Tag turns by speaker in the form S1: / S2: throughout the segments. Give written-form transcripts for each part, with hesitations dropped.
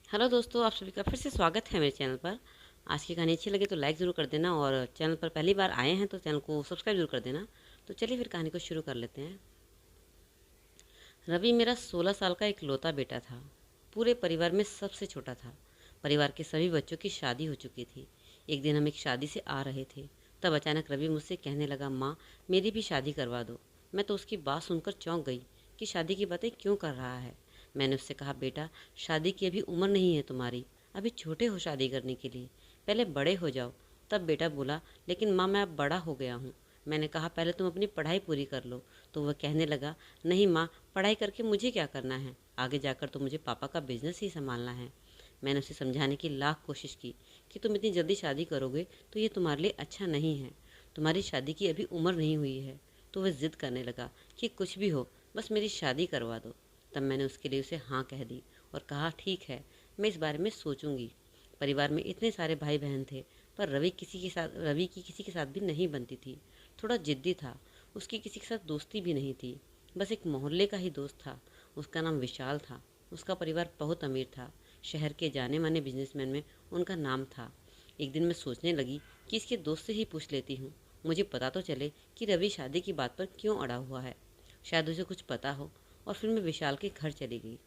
S1: Hello दोस्तों, आप सभी का फिर से स्वागत है मेरे चैनल पर। आज की कहानी अच्छी लगे तो लाइक ज़रूर कर देना और चैनल पर पहली बार आए हैं तो चैनल को सब्सक्राइब जरूर कर देना। तो चलिए फिर कहानी को शुरू कर लेते हैं। रवि मेरा 16 साल का इकलौता बेटा था। पूरे परिवार में सबसे छोटा था। परिवार के सभी बच्चों की शादी हो चुकी थी। एक दिन हम एक शादी से आ रहे थे, तब अचानक रवि मुझसे कहने लगा, माँ मेरी भी शादी करवा दो। मैं तो उसकी बात सुनकर चौंक गई कि शादी की बातें क्यों कर रहा है। मैंने उससे कहा, बेटा शादी की अभी उम्र नहीं है तुम्हारी, अभी छोटे हो शादी करने के लिए, पहले बड़े हो जाओ। तब बेटा बोला, लेकिन माँ मैं अब बड़ा हो गया हूँ। मैंने कहा, पहले तुम अपनी पढ़ाई पूरी कर लो। तो वह कहने लगा, नहीं माँ, पढ़ाई करके मुझे क्या करना है, आगे जाकर तो मुझे पापा का बिजनेस ही संभालना है। मैंने उसे समझाने की लाख कोशिश की कि तुम इतनी जल्दी शादी करोगे तो ये तुम्हारे लिए अच्छा नहीं है, तुम्हारी शादी की अभी उम्र नहीं हुई है। तो वह जिद करने लगा कि कुछ भी हो, बस मेरी शादी करवा दो। तब मैंने उसके लिए उसे हाँ कह दी और कहा, ठीक है, मैं इस बारे में सोचूंगी। परिवार में इतने सारे भाई बहन थे, पर रवि की किसी के साथ भी नहीं बनती थी। थोड़ा जिद्दी था, उसकी किसी के साथ दोस्ती भी नहीं थी, बस एक मोहल्ले का ही दोस्त था। उसका नाम विशाल था। उसका परिवार बहुत अमीर था। शहर के जाने माने बिजनेसमैन में उनका नाम था। एक दिन मैं सोचने लगी कि इसके दोस्त से ही पूछ लेती हूँ, मुझे पता तो चले कि रवि शादी की बात पर क्यों अड़ा हुआ है, शायद उसे कुछ पता हो। और फिर मैं विशाल के घर चली गई।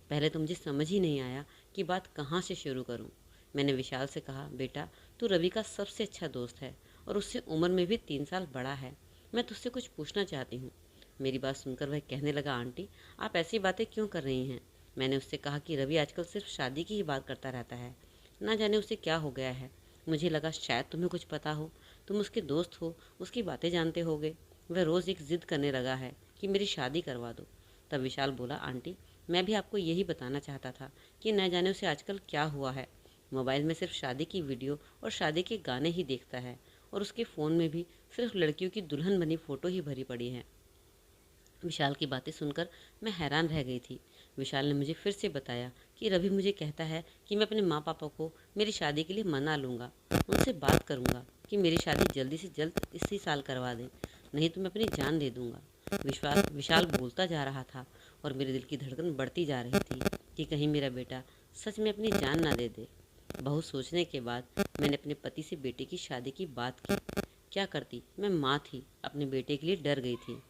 S1: पहले तो मुझे समझ ही नहीं आया कि बात कहाँ से शुरू करूँ। मैंने विशाल से कहा, बेटा तू रवि का सबसे अच्छा दोस्त है और उससे उम्र में भी 3 साल बड़ा है। मैं तुझसे कुछ पूछना चाहती हूँ। मेरी बात सुनकर वह कहने लगा, आंटी आप ऐसी बातें क्यों कर रही हैं। मैंने उससे कहा कि रवि आजकल सिर्फ शादी की ही बात करता रहता है, ना जाने उसे क्या हो गया है। मुझे लगा शायद तुम्हें कुछ पता हो, तुम उसके दोस्त हो, उसकी बातें जानते होगे। वह रोज़ एक जिद करने लगा है कि मेरी शादी करवा दो। तब विशाल बोला, आंटी मैं भी आपको यही बताना चाहता था कि न जाने उसे आजकल क्या हुआ है। मोबाइल में सिर्फ शादी की वीडियो और शादी के गाने ही देखता है और उसके फ़ोन में भी सिर्फ लड़कियों की दुल्हन बनी फ़ोटो ही भरी पड़ी है। विशाल की बातें सुनकर मैं हैरान रह गई थी। विशाल ने मुझे फिर से बताया कि रवि मुझे कहता है कि मैं अपने माँ पापा को मेरी शादी के लिए मना लूँगा, उनसे बात करूँगा कि मेरी शादी जल्दी से जल्द इसी साल करवा दें, नहीं तो मैं अपनी जान दे दूँगा। विशाल बोलता जा रहा था और मेरे दिल की धड़कन बढ़ती जा रही थी कि कहीं मेरा बेटा सच में अपनी जान ना दे दे। बहुत सोचने के बाद मैंने अपने पति से बेटे की शादी की बात की। क्या करती, मैं माँ थी, अपने बेटे के लिए डर गई थी।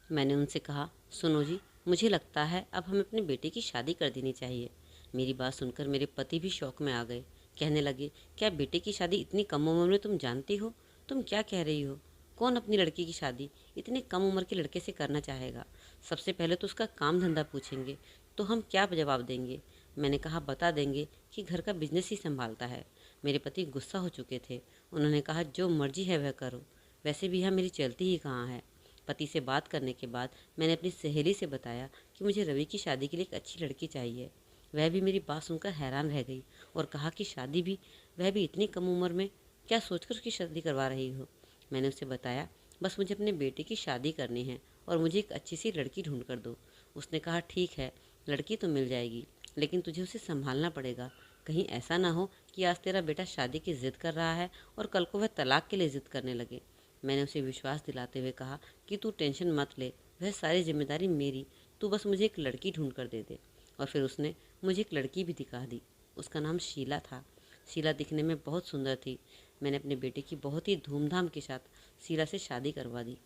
S1: मैंने उनसे कहा, सुनो जी, मुझे लगता है अब हमें अपने बेटे की शादी कर देनी चाहिए। मेरी बात सुनकर मेरे पति भी शौक में आ गए। कहने लगे, क्या बेटे की शादी इतनी कम उम्र में तुम जानती हो? तुम क्या कह रही हो? कौन अपनी लड़की की शादी इतनी कम उम्र के लड़के से करना चाहेगा? सबसे पहले तो उसका काम धंधा पूछेंगे, तो हम क्या जवाब देंगे? मैंने कहा, बता देंगे कि घर का बिजनेस ही संभालता है। मेरे पति गुस्सा हो चुके थे। उन्होंने कहा, जो मर्जी है वह करो, वैसे भी यहाँ मेरी चलती ही कहाँ है। पति से बात करने के बाद मैंने अपनी सहेली से बताया कि मुझे रवि की शादी के लिए एक अच्छी लड़की चाहिए। वह भी मेरी बात सुनकर हैरान रह गई और कहा कि शादी भी, वह भी इतनी कम उम्र में, क्या सोचकर उसकी शादी करवा रही हो? मैंने उसे बताया, बस मुझे अपने बेटे की शादी करनी है और मुझे एक अच्छी सी लड़की ढूंढ कर दो। उसने कहा, ठीक है, लड़की तो मिल जाएगी, लेकिन तुझे उसे संभालना पड़ेगा। कहीं ऐसा ना हो कि आज तेरा बेटा शादी की जिद कर रहा है और कल को वह तलाक के लिए जिद करने लगे। मैंने उसे विश्वास दिलाते हुए कहा कि तू टेंशन मत ले, वह सारी जिम्मेदारी मेरी, तू बस मुझे एक लड़की ढूंढ कर दे दे। और फिर उसने मुझे एक लड़की भी दिखा दी। उसका नाम शीला था। शीला दिखने में बहुत सुंदर थी। मैंने अपने बेटे की बहुत ही धूमधाम के साथ शीला से शादी करवा दी।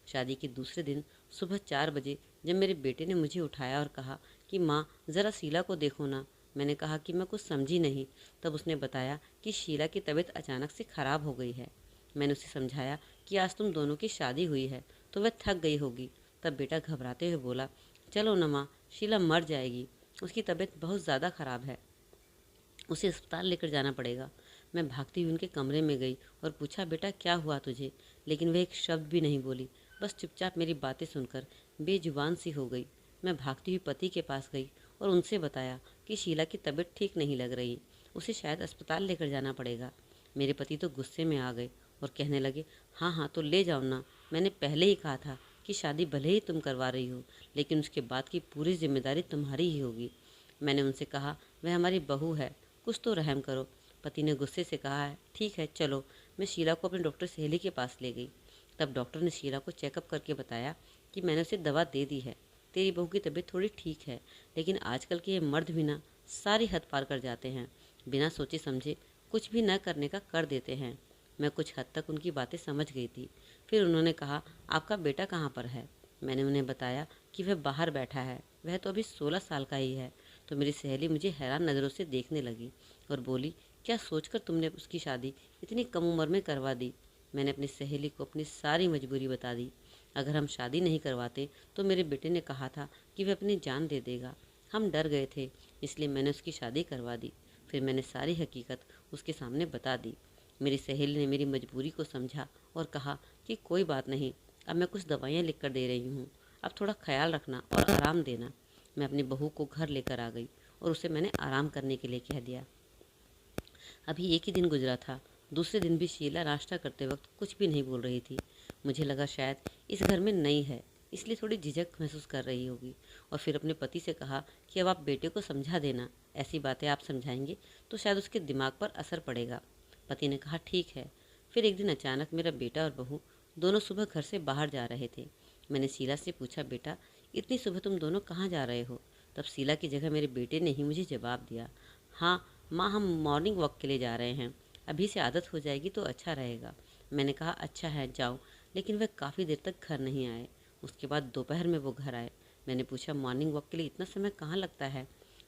S1: शादी के दूसरे दिन सुबह 4 बजे जब मेरे बेटे ने मुझे उठाया और कहा कि माँ ज़रा शीला को देखो ना, मैंने कहा कि मैं कुछ समझी नहीं। तब उसने बताया कि शीला की तबीयत अचानक से ख़राब हो गई है। मैंने उसे समझाया कि आज तुम दोनों की शादी हुई है तो वह थक गई होगी। तब बेटा घबराते हुए बोला, चलो न माँ, शीला मर जाएगी, उसकी तबीयत बहुत ज़्यादा ख़राब है, उसे अस्पताल लेकर जाना पड़ेगा। मैं भागती हुई उनके कमरे में गई और पूछा, बेटा क्या हुआ तुझे? लेकिन वह एक शब्द भी नहीं बोली, बस चुपचाप मेरी बातें सुनकर बेजुबान सी हो गई। मैं भागती हुई पति के पास गई और उनसे बताया कि शीला की तबीयत ठीक नहीं लग रही, उसे शायद अस्पताल लेकर जाना पड़ेगा। मेरे पति तो गुस्से में आ गए और कहने लगे, हाँ हाँ तो ले जाओ ना, मैंने पहले ही कहा था कि शादी भले ही तुम करवा रही हो, लेकिन उसके बाद की पूरी जिम्मेदारी तुम्हारी ही होगी। मैंने उनसे कहा, वह हमारी बहू है, कुछ तो रहम करो। पति ने गुस्से से कहा, है ठीक है चलो। मैं शीला को अपने डॉक्टर सहेली के पास ले गई। तब डॉक्टर ने शीला को चेकअप करके बताया कि मैंने उसे दवा दे दी है, तेरी बहू की तबीयत थोड़ी ठीक है, लेकिन आजकल के ये मर्द भी ना सारी हद पार कर जाते हैं, बिना सोचे समझे कुछ भी न करने का कर देते हैं। मैं कुछ हद तक उनकी बातें समझ गई थी। फिर उन्होंने कहा, आपका बेटा कहाँ पर है? मैंने उन्हें बताया कि वह बाहर बैठा है, वह तो अभी 16 साल का ही है। तो मेरी सहेली मुझे हैरान नज़रों से देखने लगी और बोली, क्या सोचकर तुमने उसकी शादी इतनी कम उम्र में करवा दी? मैंने अपनी सहेली को अपनी सारी मजबूरी बता दी। अगर हम शादी नहीं करवाते तो मेरे बेटे ने कहा था कि वह अपनी जान दे देगा। हम डर गए थे, इसलिए मैंने उसकी शादी करवा दी। फिर मैंने सारी हकीकत उसके सामने बता दी। मेरी सहेली ने मेरी मजबूरी को समझा और कहा कि कोई बात नहीं, अब मैं कुछ दवाइयाँ लिख कर दे रही हूँ, अब थोड़ा ख्याल रखना और आराम देना। मैं अपनी बहू को घर लेकर आ गई और उसे मैंने आराम करने के लिए कह दिया। अभी एक ही दिन गुजरा था। दूसरे दिन भी शीला नाश्ता करते वक्त कुछ भी नहीं बोल रही थी। मुझे लगा शायद इस घर में नई है, इसलिए थोड़ी झिझक महसूस कर रही होगी। और फिर अपने पति से कहा कि अब आप बेटे को समझा देना, ऐसी बातें आप समझाएंगे तो शायद उसके दिमाग पर असर पड़ेगा। पति ने कहा ठीक है। फिर एक दिन अचानक मेरा बेटा और बहू दोनों सुबह घर से बाहर जा रहे थे। मैंने शीला से पूछा, बेटा इतनी सुबह तुम दोनों कहाँ जा रहे हो? तब शीला की जगह मेरे बेटे ने ही मुझे जवाब दिया, हाँ माँ, हम मॉर्निंग वॉक के लिए जा रहे हैं, अभी से आदत हो जाएगी तो अच्छा रहेगा। मैंने कहा अच्छा है, जाओ। लेकिन वह काफ़ी देर तक घर नहीं आए। उसके बाद दोपहर में वो घर आए। मैंने पूछा, मॉर्निंग वॉक के लिए इतना समय कहाँ लगता है?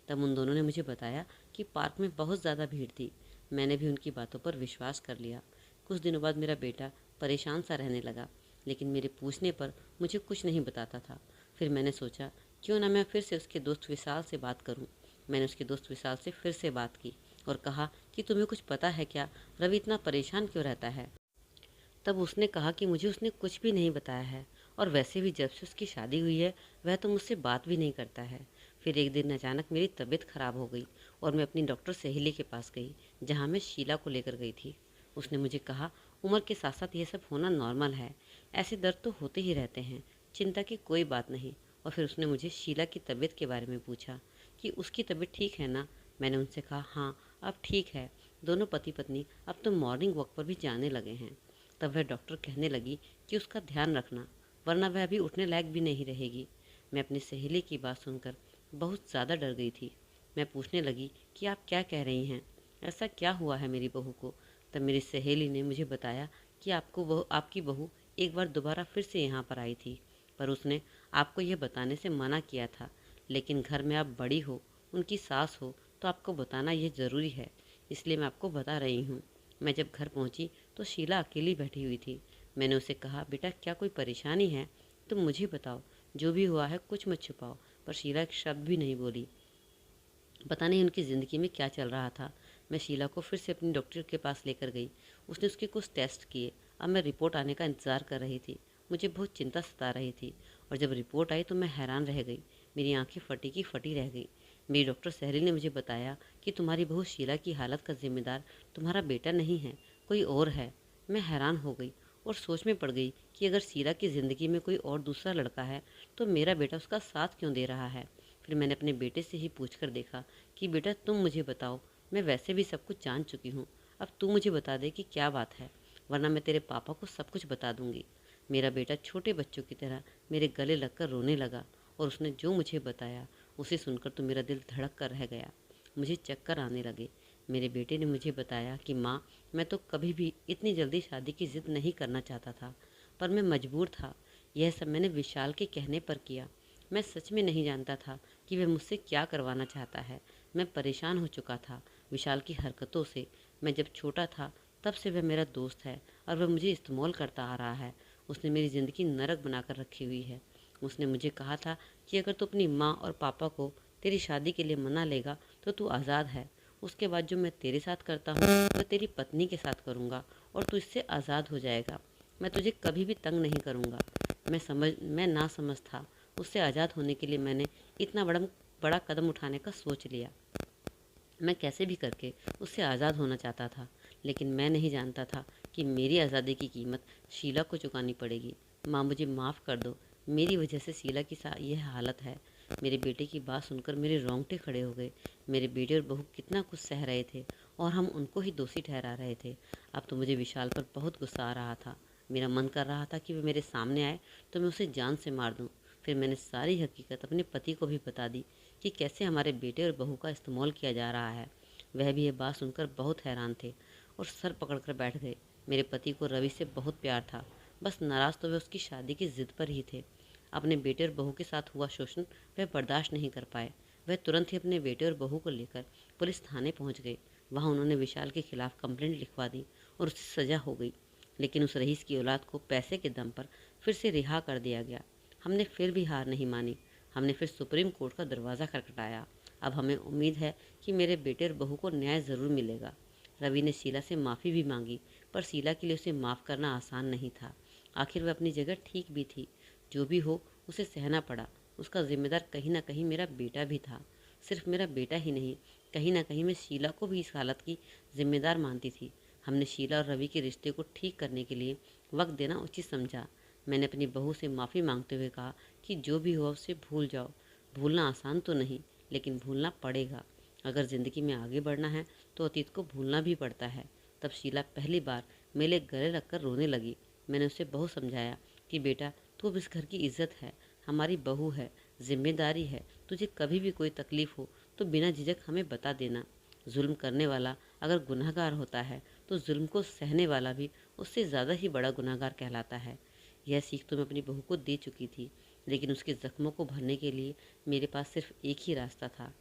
S1: तब उन दोनों ने मुझे बताया कि पार्क में बहुत ज़्यादा भीड़ थी। मैंने भी उनकी बातों पर विश्वास कर लिया। कुछ दिनों बाद मेरा बेटा परेशान सा रहने लगा, लेकिन मेरे पूछने पर मुझे कुछ नहीं बताता था। फिर मैंने सोचा क्यों ना मैं फिर से उसके दोस्त विशाल से बात करूं। मैंने उसके दोस्त विशाल से फिर से बात की और कहा कि तुम्हें कुछ पता है क्या, रवि इतना परेशान क्यों रहता है? तब उसने कहा कि मुझे उसने कुछ भी नहीं बताया है, और वैसे भी जब से उसकी शादी हुई है वह तो मुझसे बात भी नहीं करता है। फिर एक दिन अचानक मेरी तबीयत खराब हो गई और मैं अपनी डॉक्टर सहेली के पास गई, जहाँ मैं शीला को लेकर गई थी। उसने मुझे कहा, उम्र के साथ साथ ये सब होना नॉर्मल है, ऐसे दर्द तो होते ही रहते हैं, चिंता की कोई बात नहीं। और फिर उसने मुझे शीला की तबीयत के बारे में पूछा कि उसकी तबीयत ठीक है ना। मैंने उनसे कहा हाँ, अब ठीक है, दोनों पति पत्नी अब तो मॉर्निंग वॉक पर भी जाने लगे हैं। तब वह डॉक्टर कहने लगी कि उसका ध्यान रखना, वरना वह अभी उठने लायक भी नहीं रहेगी। मैं अपनी सहेली की बात सुनकर बहुत ज़्यादा डर गई थी। मैं पूछने लगी कि आप क्या कह रही हैं, ऐसा क्या हुआ है मेरी बहू को? तब मेरी सहेली ने मुझे बताया कि आपकी बहू एक बार दोबारा फिर से यहाँ पर आई थी, पर उसने आपको यह बताने से मना किया था। लेकिन घर में आप बड़ी हो, उनकी सास हो, तो आपको बताना यह ज़रूरी है, इसलिए मैं आपको बता रही हूँ। मैं जब घर पहुँची तो शीला अकेली बैठी हुई थी। मैंने उसे कहा, बेटा क्या कोई परेशानी है? तुम मुझे बताओ, जो भी हुआ है कुछ मत छुपाओ। पर शीला एक शब्द भी नहीं बोली। पता नहीं उनकी ज़िंदगी में क्या चल रहा था। मैं शीला को फिर से अपनी डॉक्टर के पास लेकर गई। उसने उसके कुछ टेस्ट किए। अब मैं रिपोर्ट आने का इंतज़ार कर रही थी। मुझे बहुत चिंता सता रही थी, और जब रिपोर्ट आई तो मैं हैरान रह गई। मेरी आंखें फटी की फटी रह गई। मेरी डॉक्टर सहरी ने मुझे बताया कि तुम्हारी बहू शीला की हालत का जिम्मेदार तुम्हारा बेटा नहीं है, कोई और है। मैं हैरान हो गई और सोच में पड़ गई कि अगर शीला की ज़िंदगी में कोई और दूसरा लड़का है तो मेरा बेटा उसका साथ क्यों दे रहा है। फिर मैंने अपने बेटे से ही पूछ कर देखा कि बेटा तुम मुझे बताओ, मैं वैसे भी सब कुछ जान चुकी हूँ, अब तू मुझे बता दे कि क्या बात है, वरना मैं तेरे पापा को सब कुछ बता दूंगी। मेरा बेटा छोटे बच्चों की तरह मेरे गले लगकर रोने लगा, और उसने जो मुझे बताया उसे सुनकर तो मेरा दिल धड़क कर रह गया। मुझे चक्कर आने लगे। मेरे बेटे ने मुझे बताया कि माँ, मैं तो कभी भी इतनी जल्दी शादी की ज़िद नहीं करना चाहता था, पर मैं मजबूर था। यह सब मैंने विशाल के कहने पर किया। मैं सच में नहीं जानता था कि वह मुझसे क्या करवाना चाहता है। मैं परेशान हो चुका था विशाल की हरकतों से। मैं जब छोटा था तब से वह मेरा दोस्त है, और वह मुझे इस्तेमाल करता आ रहा है। उसने मेरी ज़िंदगी नरक बनाकर रखी हुई है। उसने मुझे कहा था कि अगर तू अपनी माँ और पापा को तेरी शादी के लिए मना लेगा तो तू आज़ाद है। उसके बाद जो मैं तेरे साथ करता हूँ वह तेरी पत्नी के साथ करूँगा, और तू इससे आज़ाद हो जाएगा। मैं तुझे कभी भी तंग नहीं करूँगा। मैं ना समझ था। उससे आज़ाद होने के लिए मैंने इतना बड़ा बड़ा कदम उठाने का सोच लिया। मैं कैसे भी करके उससे आज़ाद होना चाहता था, लेकिन मैं नहीं जानता था कि मेरी आज़ादी की कीमत शीला को चुकानी पड़ेगी। माँ मुझे माफ़ कर दो, मेरी वजह से शीला की यह हालत है। मेरे बेटे की बात सुनकर मेरे रोंगटे खड़े हो गए। मेरे बेटे और बहू कितना कुछ सह रहे थे, और हम उनको ही दोषी ठहरा रहे थे। अब तो मुझे विशाल पर बहुत गुस्सा आ रहा था। मेरा मन कर रहा था कि वह मेरे सामने आए तो मैं उसे जान से मार दूँ। फिर मैंने सारी हकीकत अपने पति को भी बता दी कि कैसे हमारे बेटे और बहू का इस्तेमाल किया जा रहा है। वह भी ये बात सुनकर बहुत हैरान थे और सर पकड़कर बैठ गए। मेरे पति को रवि से बहुत प्यार था, बस नाराज़ तो वे उसकी शादी की जिद पर ही थे। अपने बेटे और बहू के साथ हुआ शोषण वह बर्दाश्त नहीं कर पाए। वह तुरंत ही अपने बेटे और बहू को लेकर पुलिस थाने पहुंच गए। वहां उन्होंने विशाल के खिलाफ कंप्लेंट लिखवा दी और उसे सजा हो गई। लेकिन उस रईस की औलाद को पैसे के दम पर फिर से रिहा कर दिया गया। हमने फिर भी हार नहीं मानी। हमने फिर सुप्रीम कोर्ट का दरवाज़ा खटखटाया। अब हमें उम्मीद है कि मेरे बेटे और बहू को न्याय ज़रूर मिलेगा। रवि ने शीला से माफ़ी भी मांगी, पर शीला के लिए उसे माफ़ करना आसान नहीं था। आखिर वह अपनी जगह ठीक भी थी। जो भी हो, उसे सहना पड़ा। उसका जिम्मेदार कहीं ना कहीं मेरा बेटा भी था। सिर्फ मेरा बेटा ही नहीं, कहीं ना कहीं मैं शीला को भी इस हालत की जिम्मेदार मानती थी। हमने शीला और रवि के रिश्ते को ठीक करने के लिए वक्त देना उचित समझा। मैंने अपनी बहू से माफ़ी मांगते हुए कहा कि जो भी हुआ उसे भूल जाओ। भूलना आसान तो नहीं, लेकिन भूलना पड़ेगा। अगर ज़िंदगी में आगे बढ़ना है तो अतीत को भूलना भी पड़ता है। तब शीला पहली बार मेरे गले लगकर रोने लगी। मैंने उसे बहुत समझाया कि बेटा, तू अब इस घर की इज्जत है, हमारी बहू है, जिम्मेदारी है। तुझे कभी भी कोई तकलीफ हो तो बिना झिझक हमें बता देना। जुल्म करने वाला अगर गुनहगार होता है तो जुल्म को सहने वाला भी उससे ज़्यादा ही बड़ा गुनहगार कहलाता है। यह सीख तो मैं अपनी बहू को दे चुकी थी, लेकिन उसके ज़ख्मों को भरने के लिए मेरे पास सिर्फ एक ही रास्ता था।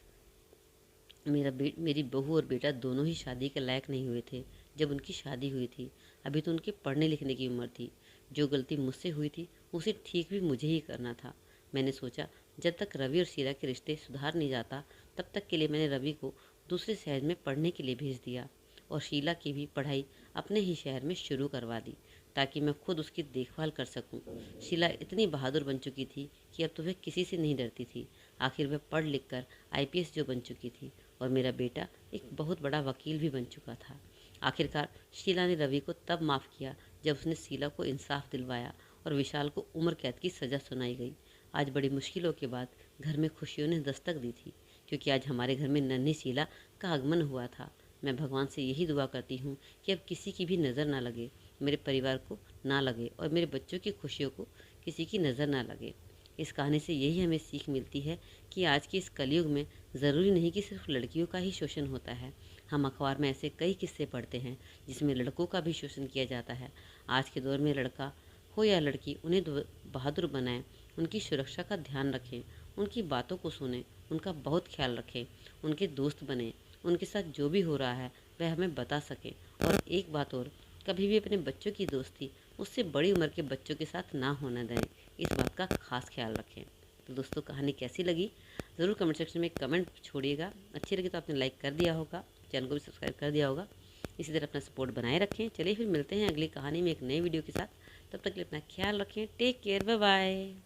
S1: मेरी बहू और बेटा दोनों ही शादी के लायक नहीं हुए थे जब उनकी शादी हुई थी। अभी तो उनके पढ़ने लिखने की उम्र थी। जो गलती मुझसे हुई थी उसे ठीक भी मुझे ही करना था। मैंने सोचा, जब तक रवि और शीला के रिश्ते सुधार नहीं जाता, तब तक के लिए मैंने रवि को दूसरे शहर में पढ़ने के लिए भेज दिया और शीला की भी पढ़ाई अपने ही शहर में शुरू करवा दी, ताकि मैं खुद उसकी देखभाल कर सकूं। शीला इतनी बहादुर बन चुकी थी कि अब तो वह किसी से नहीं डरती थी। आखिर वह पढ़ लिख कर IPS जो बन चुकी थी और मेरा बेटा एक बहुत बड़ा वकील भी बन चुका था। आखिरकार शीला ने रवि को तब माफ़ किया जब उसने शीला को इंसाफ दिलवाया और विशाल को उम्र कैद की सज़ा सुनाई गई। आज बड़ी मुश्किलों के बाद घर में खुशियों ने दस्तक दी थी, क्योंकि आज हमारे घर में नन्ही शीला का आगमन हुआ था। मैं भगवान से यही दुआ करती हूँ कि अब किसी की भी नज़र ना लगे, मेरे परिवार को ना लगे और मेरे बच्चों की खुशियों को किसी की नज़र ना लगे। इस कहानी से यही हमें सीख मिलती है कि आज के इस कलयुग में ज़रूरी नहीं कि सिर्फ लड़कियों का ही शोषण होता है। हम अखबार में ऐसे कई किस्से पढ़ते हैं जिसमें लड़कों का भी शोषण किया जाता है। आज के दौर में लड़का हो या लड़की, उन्हें बहादुर बनाएं, उनकी सुरक्षा का ध्यान रखें, उनकी बातों को सुनें, उनका बहुत ख्याल रखें, उनके दोस्त बने, उनके साथ जो भी हो रहा है वह हमें बता सकें। और एक बात और, कभी भी अपने बच्चों की दोस्ती उससे बड़ी उम्र के बच्चों के साथ ना होने दें। इस बात का खास ख्याल रखें। तो दोस्तों, कहानी कैसी लगी ज़रूर कमेंट सेक्शन में कमेंट छोड़िएगा। अच्छी लगी तो आपने लाइक कर दिया होगा, चैनल को भी सब्सक्राइब कर दिया होगा। इसी तरह अपना सपोर्ट बनाए रखें। चलिए फिर मिलते हैं अगली कहानी में एक नई वीडियो के साथ। तब तक के लिए अपना ख्याल रखें। Take care, bye bye.